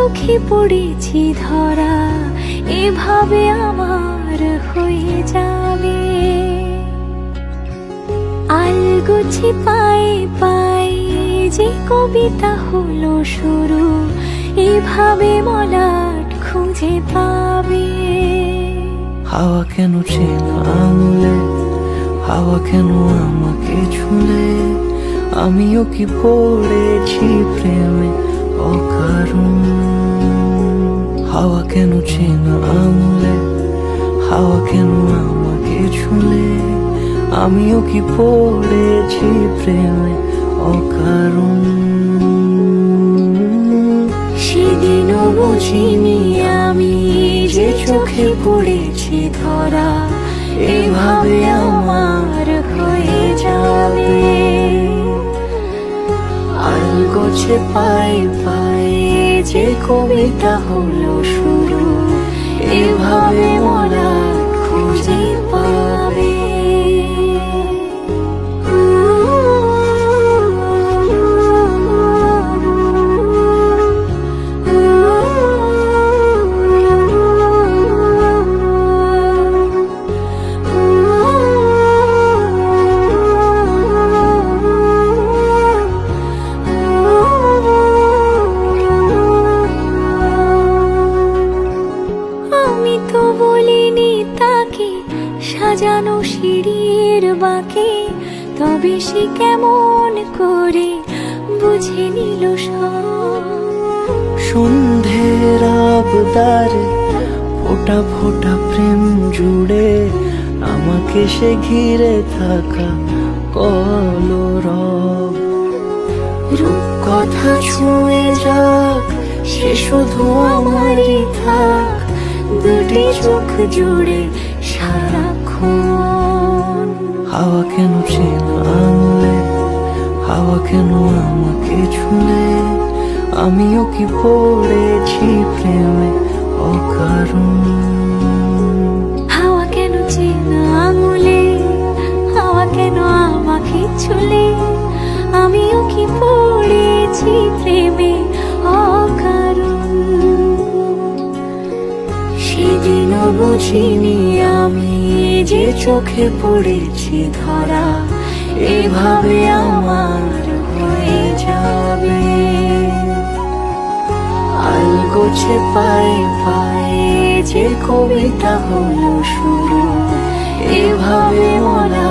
চোখে পড়েছি ধরা, এভাবে আমার হয়ে যাবে। আলগোছে পায়ে পায়ে যে কবিতা হলো শুরু, এভাবে মলাট খুঁজে পাবে। হাওয়া কেন চেনা আঙুলে, হাওয়া কেন আমাকে ছুলে, আমিও কি পড়েছি প্রেমে অকারণ। হাওয়া কেন চেনা আঙুলে, হাওয়া কেন আমাকে ছুলে, আমিও কি পড়েছি প্রেমে অকারণ। সেদিনও বুঝিনি আমি যে চোখে পড়েছি ধরা, এভাবে আমার হয়ে যাবে। আলগোছে পায়ে পায়ে যে কবিতা হলো শুরু, এভাবে মোরা খুঁজে পাবে। আমি তো বলিনি তাকে সাজানো সিঁড়ির বাঁকে, তবে সে কেমন করে বুঝে নিল সব। সন্ধ্যের আবদারে ফোটা ফোটা প্রেম জুড়ে, আমাকে সে ঘিরে থাকা কলরব। রূপকথা ছুঁয়ে যাক, সে শুধু আমারই থাক, দুটি চোখ জুড়ে সারাক্ষণ। হাওয়া কেন চেনা আঙুলে, হাওয়া কেন আমাকে ছুলে, আমিও কি পড়েছি প্রেমে অকারণ। হাওয়া কেন চেনা আঙুলে, হাওয়া কেন আমাকে ছুলে, আমিও কি পড়েছি প্রেমে অকারণ। সেদিনও বুঝিনি আমি যে চোখে পড়েছি ধরা, এভাবে আমার হয়ে যাবে। আলগোছে পায়ে পায়ে যে কবিতা হলো শুরু, এভাবে মোরা